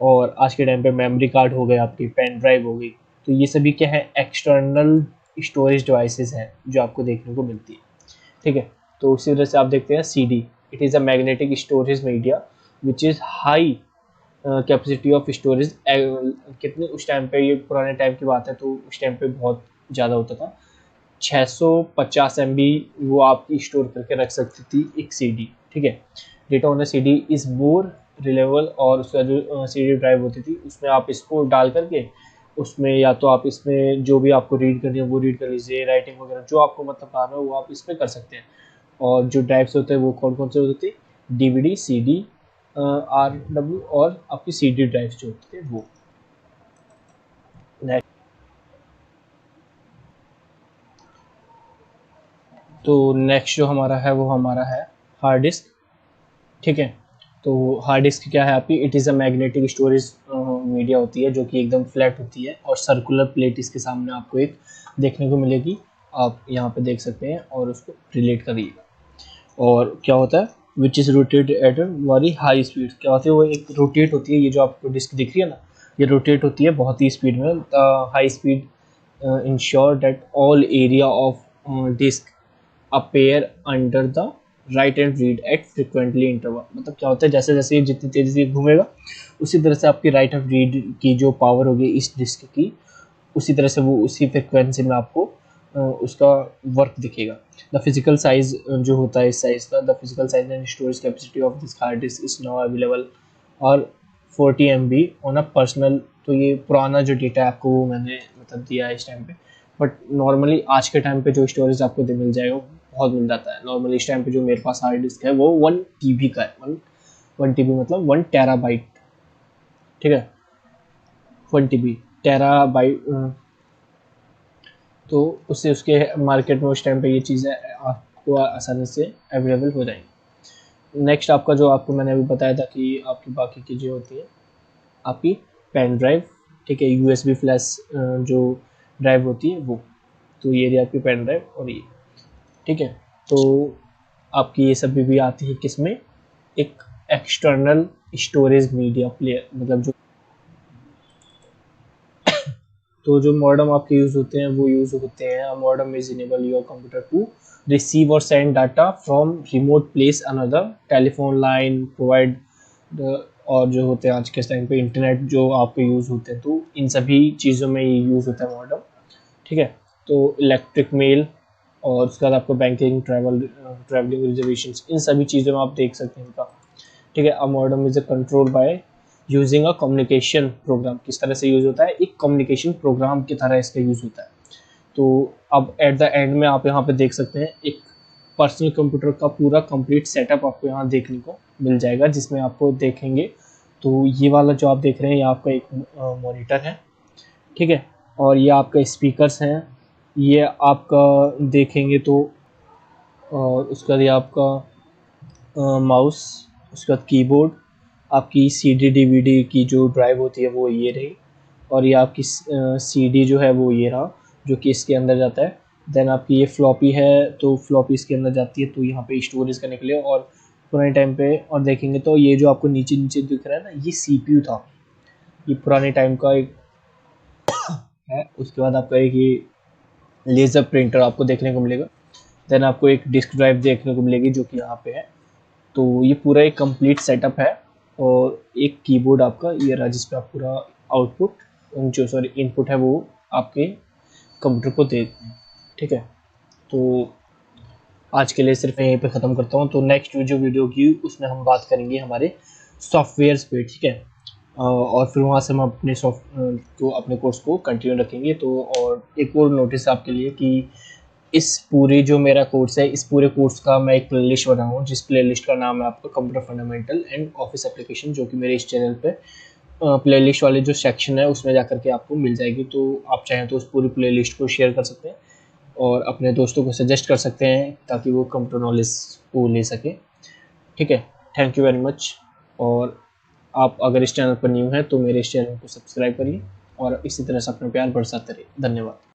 और आज के टाइम पे मेमोरी कार्ड हो गए, आपकी पेन ड्राइव हो गई। तो ये सभी क्या है, एक्सटर्नल स्टोरेज डिवाइसेस हैं जो आपको देखने को मिलती है। ठीक है, तो उसी वजह से आप देखते हैं CD, it is a magnetic storage media which is high capacity of storage. कितने उस टाइम पे, ये पुराने टाइम की बात है तो उस टाइम पे बहुत ज़्यादा होता था, 650 MB वो आपकी स्टोर करके रख सकती थी एक CD। ठीक है, data on CD is more reliable, और उसका जो CD ड्राइव होती थी उसमें आप इसको डाल करके उसमें या तो आप इसमें जो भी आपको रीड करनी है वो रीड कर लीजिए, राइटिंग वगैरह जो आपको मतलब काम है वो आप इसमें कर सकते हैं। और जो ड्राइव्स होते हैं वो कौन कौन से होते थे, DVD, CD, RW और आपकी CD ड्राइव्स जो होते थे वो। तो नेक्स्ट जो हमारा है वो हमारा है हार्ड डिस्क। ठीक है, तो हार्ड डिस्क क्या है आपकी, it is a magnetic storage media होती है जो कि एकदम फ्लैट होती है और सर्कुलर प्लेट इसके सामने आपको एक देखने को मिलेगी, आप यहाँ पे देख सकते हैं और उसको रिलेट करिएगा। और क्या होता है, which is rotate at a very high speed, क्या होती है वो एक रोटेट होती है, ये जो आपको डिस्क दिख रही है ना ये रोटेट होती है बहुत ही स्पीड में, high speed ensure that all area of disk appear under the write and read at frequently interval. मतलब क्या होता है, जैसे जैसे ये जितनी तेज़ी से घूमेगा उसी तरह से आपकी राइट एंड रीड की जो पावर होगी इस डिस्क की, उसी तरह से वो उसी फ्रिक्वेंसी में आपको उसका वर्क दिखेगा। द फिजिकल साइज जो होता है इस साइज का, the physical size and storage capacity of this hard disk is now available और 40 MB ऑन अ पर्सनल। तो ये पुराना जो डेटा है आपको वो मैंने मतलब दिया है इस टाइम पे, बट नॉर्मली आज के टाइम पे जो स्टोरेज आपको मिल जाएगा वो बहुत मिल जाता है। नॉर्मली इस टाइम पे जो मेरे पास हार्ड डिस्क है वो 1 TB का है, 1 TB मतलब 1 टेराबाइट। ठीक है, 1 TB टेराबाइट, तो उससे उसके मार्केट में उस टाइम पे ये चीज़ें आपको आसानी से अवेलेबल हो जाएंगी। नेक्स्ट आपका जो आपको मैंने अभी बताया था कि आपकी बाकी चीज़ें होती हैं आपकी पेन ड्राइव। ठीक है, USB फ्लैश जो ड्राइव होती है वो, तो ये रही आपकी पेन ड्राइव और ये। ठीक है, तो आपकी ये सब भी आती है किसमें, एक एक्सटर्नल स्टोरेज मीडिया प्लेयर, मतलब जो तो जो मॉडम आपके यूज़ होते हैं वो यूज़ होते हैं, modem is enable your computer to receive और send data from remote place another, telephone line provide, और जो होते हैं आज के टाइम पे इंटरनेट जो आपके यूज़ होते हैं, तो इन सभी चीज़ों में ये यूज़ होता है मॉडम। ठीक है, तो इलेक्ट्रिक मेल और उसके बाद आपको बैंकिंग, ट्रैवलिंग रिजर्वेशन, इन सभी चीज़ों में आप देख सकते हैं इनका। ठीक है, a modem is a control by using a communication program. किस तरह से यूज़ होता है, एक कम्युनिकेशन प्रोग्राम की तरह इसका यूज़ होता है। तो अब एट द एंड में आप यहाँ पे देख सकते हैं एक पर्सनल कंप्यूटर का पूरा कंप्लीट सेटअप आपको यहाँ देखने को मिल जाएगा, जिसमें आपको देखेंगे तो ये वाला जो आप देख रहे हैं ये आपका एक मॉनिटर है। ठीक है, और ये आपका स्पीकर्स हैं, ये आपका देखेंगे तो, और उसका ये आपका माउस उसके बाद कीबोर्ड, आपकी CD DVD की जो ड्राइव होती है वो ये रही, और ये आपकी CD जो है वो ये रहा जो कि इसके अंदर जाता है। देन आपकी ये फ्लॉपी है, तो फ्लॉपी इसके अंदर जाती है, तो यहाँ पे स्टोरेज करने के लिए। और पुराने टाइम पे और देखेंगे तो ये जो आपको नीचे नीचे दिख रहा है ना, ये CPU था, ये पुराने टाइम का एक है। उसके बाद आपका एक ये लेज़र प्रिंटर आपको देखने को मिलेगा। देन आपको एक डिस्क ड्राइव देखने को मिलेगी जो कि यहाँ पे है। तो ये पूरा एक कंप्लीट सेटअप है। और एक कीबोर्ड आपका ये रहा जिस पे आप पूरा आउटपुट जो सॉरी इनपुट है वो आपके कंप्यूटर को देते हैं। ठीक है, तो आज के लिए सिर्फ मैं यहीं पे ख़त्म करता हूँ। तो नेक्स्ट जो वीडियो की उसमें हम बात करेंगे हमारे सॉफ्टवेयर्स पे। ठीक है, और फिर वहाँ से हम अपने अपने कोर्स को कंटिन्यू रखेंगे। तो और एक और नोटिस आपके लिए कि इस पूरी जो मेरा कोर्स है, इस पूरे कोर्स का मैं एक प्लेलिस्ट बनाया हूँ, जिस प्लेलिस्ट का नाम है आपका computer fundamental and office application, जो कि मेरे इस चैनल पे प्लेलिस्ट वाले जो सेक्शन है उसमें जाकर के आपको मिल जाएगी। तो आप चाहें तो उस पूरी प्लेलिस्ट को शेयर कर सकते हैं और अपने दोस्तों को सजेस्ट कर सकते हैं ताकि वो कंप्यूटर नॉलेज को ले सकें। ठीक है, थैंक यू वेरी मच। और आप अगर इस चैनल पर न्यू हैं तो मेरे इस चैनल को सब्सक्राइब करिए और इसी तरह से अपना प्यार बरसाते रहिए। धन्यवाद।